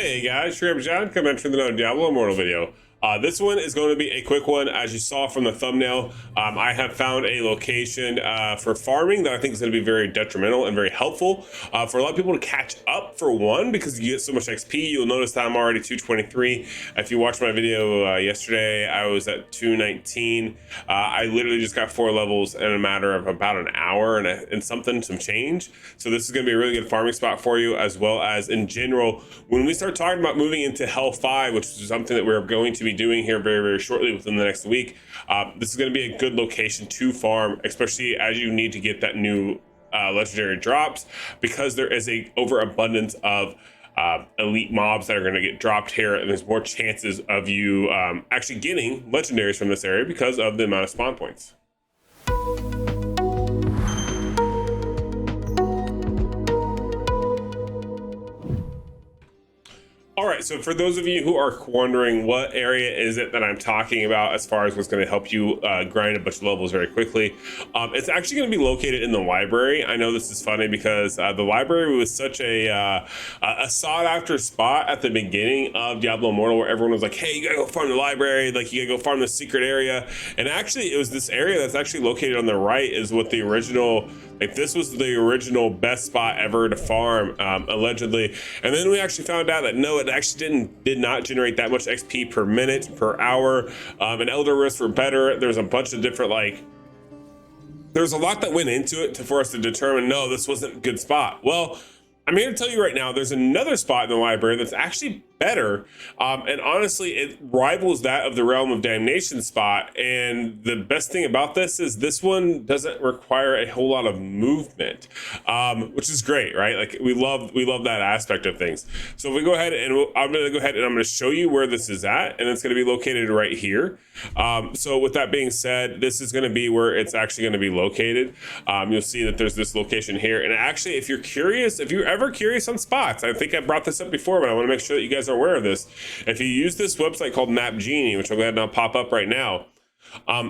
Hey guys, John coming for the Diablo Immortal video. This one is going to be a quick one. As you saw from the thumbnail, I have found a location for farming that I think is going to be very detrimental and very helpful for a lot of people to catch up, for one, because you get so much XP. You'll notice that I'm already 223. If you watched my video yesterday, I was at 219. I literally just got 4 levels in a matter of about an hour and some change. So this is going to be a really good farming spot for you, as well as in general, when we start talking about moving into Hell 5, which is something that we're going to be doing here very, very shortly within the next week. This is going to be a good location to farm, especially as you need to get that new legendary drops, because there is a overabundance of elite mobs that are going to get dropped here, and there's more chances of you actually getting legendaries from this area because of the amount of spawn points. All right, so for those of you who are wondering what area is it that I'm talking about as far as what's going to help you grind a bunch of levels very quickly, it's actually going to be located in the library. I know this is funny because the library was such a sought after spot at the beginning of Diablo Immortal, where everyone was like, hey, you gotta go farm the library, like you gotta go farm the secret area. And actually it was this area that's actually located on the right is what the original, like this was the original best spot ever to farm, allegedly. And then we actually found out that no, it actually did not generate that much XP per minute, per hour, and Elder Risks were better. There's a bunch of different, like, there's a lot that went into it for us to determine, no, this wasn't a good spot. Well, I'm here to tell you right now, there's another spot in the library that's actually better, and honestly it rivals that of the Realm of Damnation spot. And the best thing about this is this one doesn't require a whole lot of movement, which is great, right? Like we love that aspect of things. So if we go ahead and I'm going to show you where this is at, and it's going to be located right here. So with that being said, this is going to be where it's actually going to be located. You'll see that there's this location here, and actually if you're ever curious on spots, I think I brought this up before, but I want to make sure that you guys are aware of this. If you use this website called Map Genie, which I'm glad now pop up right now,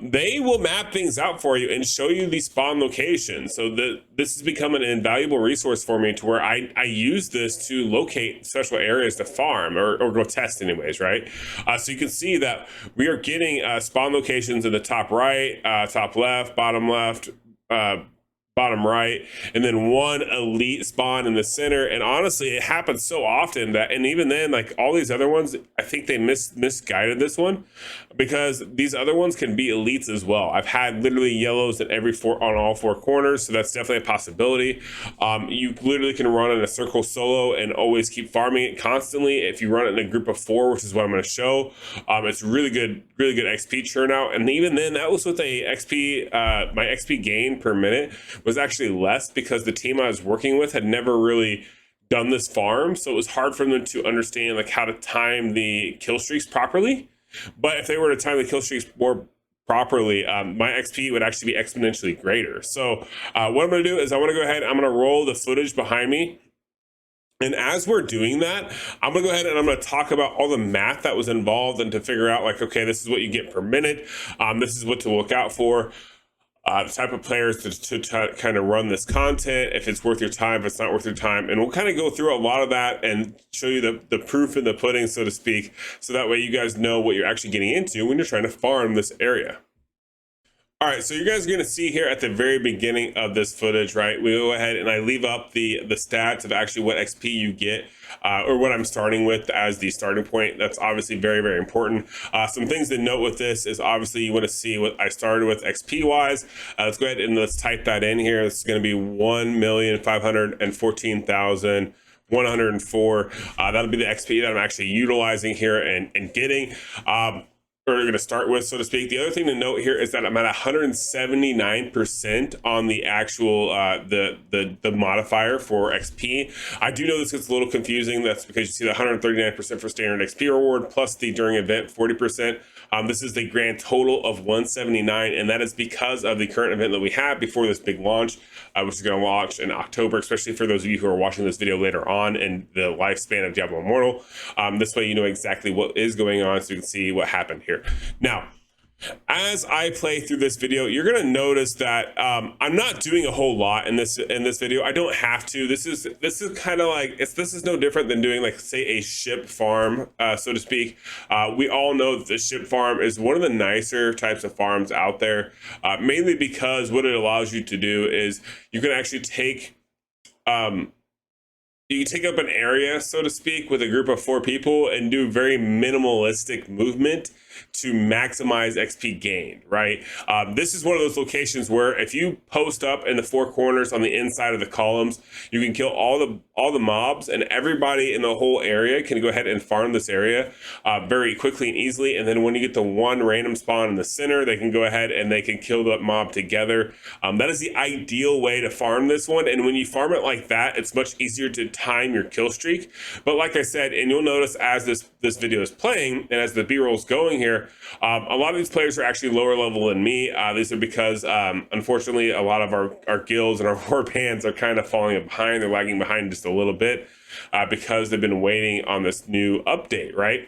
they will map things out for you and show you the spawn location. So this has become an invaluable resource for me, to where I use this to locate special areas to farm or go test anyways, right? So you can see that we are getting spawn locations in the top right, top left, bottom right, and then one elite spawn in the center. And honestly, it happens so often that, and even then, like all these other ones, I think they misguided this one, because these other ones can be elites as well. I've had literally yellows at on all 4 corners, so that's definitely a possibility. You literally can run in a circle solo and always keep farming it constantly. If you run it in a group of 4, which is what I'm going to show, it's really good XP churn out. And even then, that was with a XP, my XP gain per minute was actually less, because the team I was working with had never really done this farm, so it was hard for them to understand like how to time the kill streaks properly. But if they were to time the kill streaks more properly, my XP would actually be exponentially greater. So what I'm going to do is I want to go ahead, I'm going to roll the footage behind me. And as we're doing that, I'm going to go ahead and I'm going to talk about all the math that was involved, and to figure out like, okay, this is what you get per minute. This is what to look out for. The type of players to kind of run this content, if it's worth your time, if it's not worth your time. And we'll kind of go through a lot of that and show you the proof in the pudding, so to speak, so that way you guys know what you're actually getting into when you're trying to farm this area. All right, so you guys are going to see here at the very beginning of this footage, right? We go ahead and I leave up the stats of actually what XP you get, or what I'm starting with as the starting point. That's obviously very, very important. Some things to note with this is obviously you want to see what I started with XP wise. Let's go ahead and let's type that in here. This is going to be 1,514,104. That'll be the XP that I'm actually utilizing here and getting. We're going to start with, so to speak. The other thing to note here is that I'm at 179% on the actual the modifier for XP. I do know this gets a little confusing. That's because you see the 139% for standard XP reward plus the during event 40%. This is the grand total of 179, and that is because of the current event that we have before this big launch, which is going to launch in October, especially for those of you who are watching this video later on in the lifespan of Diablo Immortal. This way you know exactly what is going on, so you can see what happened here. Now, As I play through this video, you're going to notice that I'm not doing a whole lot in this video. I don't have to. This is kind of like this is no different than doing, like, say, a ship farm, so to speak. We all know that the ship farm is one of the nicer types of farms out there, mainly because what it allows you to do is you can actually take you can take up an area, so to speak, with a group of 4 people and do very minimalistic movement to maximize XP gain, right? This is one of those locations where if you post up in the 4 corners on the inside of the columns, you can kill all the mobs, and everybody in the whole area can go ahead and farm this area very quickly and easily. And then when you get the one random spawn in the center, they can go ahead and they can kill that mob together. That is the ideal way to farm this one. And when you farm it like that, it's much easier to time your kill streak. But like I said, and you'll notice as this video is playing and as the B-roll is going here, a lot of these players are actually lower level than me. These are because unfortunately a lot of our guilds and our war bands are kind of falling behind. They're lagging behind just a little bit because they've been waiting on this new update, right?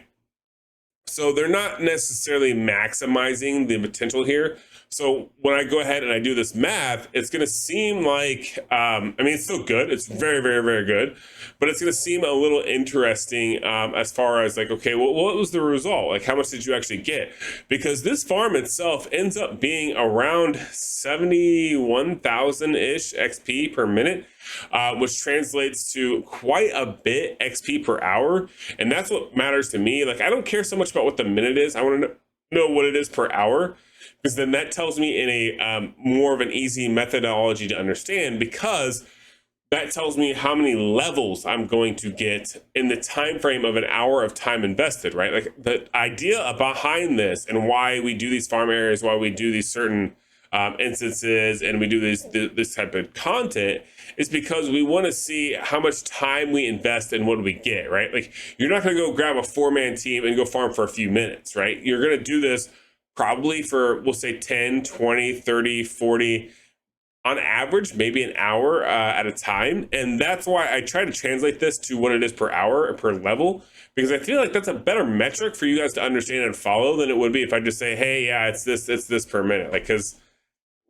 So they're not necessarily maximizing the potential here. So when I go ahead and I do this math, it's going to seem like, I mean, it's still good. It's very, very, very good. But it's going to seem a little interesting as far as like, okay, well, what was the result? Like, how much did you actually get? Because this farm itself ends up being around 71,000-ish XP per minute, which translates to quite a bit XP per hour. And that's what matters to me. Like, I don't care so much about what the minute is. I want to know what it is per hour, because then that tells me in a more of an easy methodology to understand, because that tells me how many levels I'm going to get in the time frame of an hour of time invested, right? Like, the idea behind this and why we do these farm areas, why we do these certain instances, and we do this type of content is because we want to see how much time we invest and what do we get, right? Like, you're not going to go grab a 4-man team and go farm for a few minutes, right? You're going to do this probably for, we'll say 10, 20, 30, 40, on average, maybe an hour at a time. And that's why I try to translate this to what it is per hour or per level, because I feel like that's a better metric for you guys to understand and follow than it would be if I just say, hey, yeah, it's this per minute. Like, because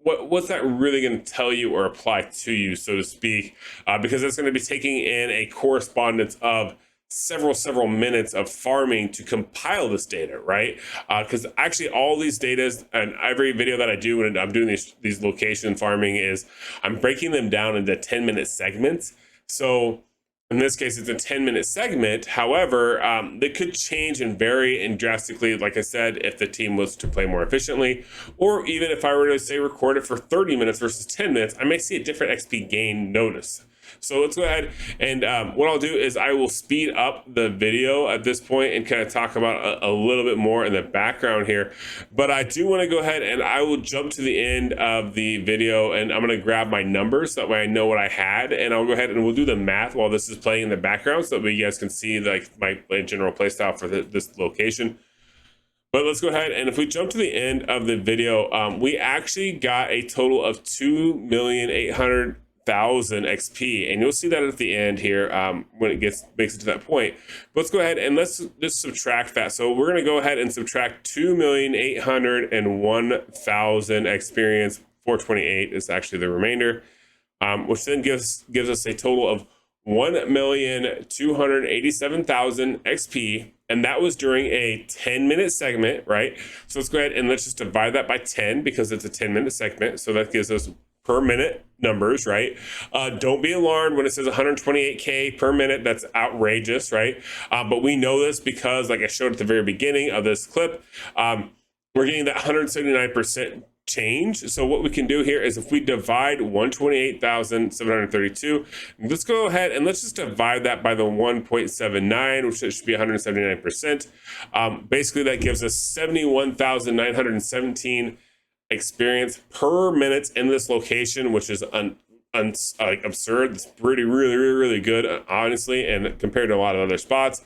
what's that really going to tell you or apply to you, so to speak? Because it's going to be taking in a correspondence of several minutes of farming to compile this data, right? Because actually all these data and every video that I do when I'm doing these location farming is I'm breaking them down into 10-minute segments. So in this case, it's a 10-minute segment. However, they could change and vary and drastically, like I said, if the team was to play more efficiently, or even if I were to say record it for 30 minutes versus 10 minutes, I may see a different XP gain notice. So let's go ahead and what I'll do is I will speed up the video at this point and kind of talk about a little bit more in the background here. But I do want to go ahead and I will jump to the end of the video and I'm going to grab my numbers so that way I know what I had, and I'll go ahead and we'll do the math while this is playing in the background so that you guys can see like my general playstyle for this location. But let's go ahead and if we jump to the end of the video, we actually got a total of 2,800,000 XP, and you'll see that at the end here when it makes it to that point. But let's go ahead and let's just subtract that. So we're going to go ahead and subtract 2,801,000 experience. 428 is actually the remainder, which then gives us a total of 1,287,000 XP, and that was during a 10-minute segment, right? So let's go ahead and let's just divide that by 10 because it's a 10-minute segment. So that gives us per minute numbers, right? Don't be alarmed when it says 128K per minute. That's outrageous, right? But we know this because, like I showed at the very beginning of this clip, we're getting that 179% change. So what we can do here is if we divide 128,732, let's go ahead and let's just divide that by the 1.79, which should be 179%. Basically, that gives us 71,917 experience per minute in this location, which is absurd. It's really good, honestly, and compared to a lot of other spots.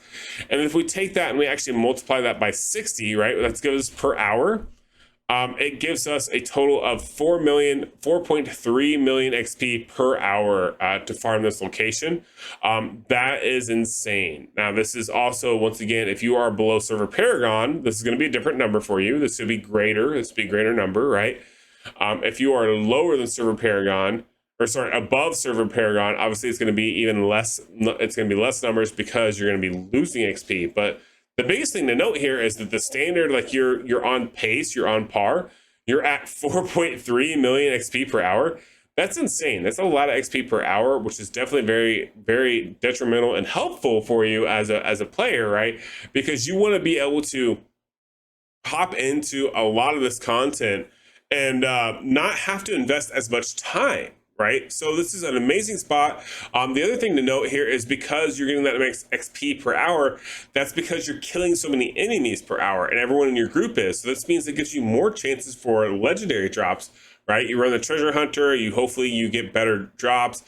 And if we take that and we actually multiply that by 60, right, that gives us per hour. it gives us a total of 4.3 million XP per hour to farm this location. That is insane. Now, this is also, once again, if you are below server Paragon, this is going to be a different number for you. This would be greater. This would be a greater number, right? If you are lower than server Paragon, or sorry, above server Paragon, obviously it's going to be even less. It's going to be less numbers because you're going to be losing XP. But the biggest thing to note here is that the standard, like you're on pace, you're on par, you're at 4.3 million XP per hour. That's insane. That's a lot of XP per hour, which is definitely very, very detrimental and helpful for you as a player, right? Because you want to be able to hop into a lot of this content and not have to invest as much time, right? So this is an amazing spot. The other thing to note here is because you're getting that max XP per hour, that's because you're killing so many enemies per hour and everyone in your group is. So this means it gives you more chances for legendary drops, right? You run the treasure hunter, hopefully you get better drops.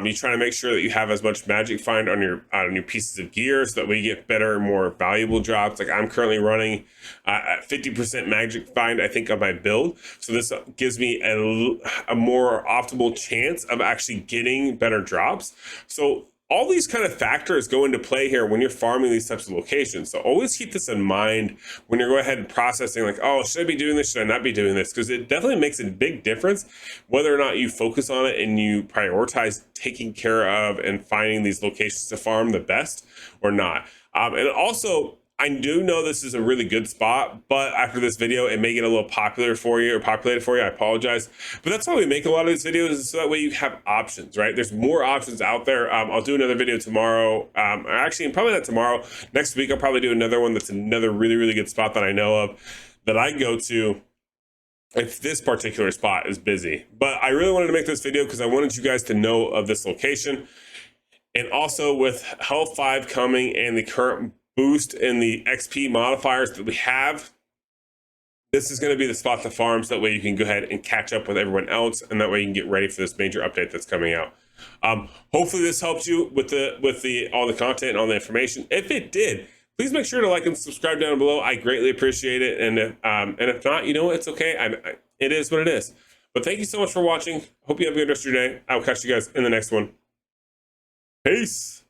You try to make sure that you have as much magic find on your pieces of gear so that way you get better, more valuable drops. Like I'm currently running at 50% magic find, I think, on my build. So this gives me a more optimal chance of actually getting better drops. So all these kind of factors go into play here when you're farming these types of locations. So always keep this in mind when you're going ahead and processing, like, oh, should I be doing this? Should I not be doing this? Because it definitely makes a big difference whether or not you focus on it and you prioritize taking care of and finding these locations to farm the best or not. And also, I do know this is a really good spot, but after this video, it may get a little populated for you. I apologize. But that's why we make a lot of these videos, so that way you have options, right? There's more options out there. I'll do another video tomorrow. Actually, probably not tomorrow. Next week, I'll probably do another one that's another really, really good spot that I know of that I go to if this particular spot is busy. But I really wanted to make this video because I wanted you guys to know of this location. And also with Health 5 coming and the current boost in the XP modifiers that we have, this is going to be the spot to farm, so that way you can go ahead and catch up with everyone else, and that way you can get ready for this major update that's coming out. Hopefully this helps you with all the content and all the information. If it did, please make sure to like and subscribe down below. I greatly appreciate it. And if not, you know, it's okay. It is what it is. But thank you so much for watching. Hope you have a good rest of your day. I'll catch you guys in the next one. Peace.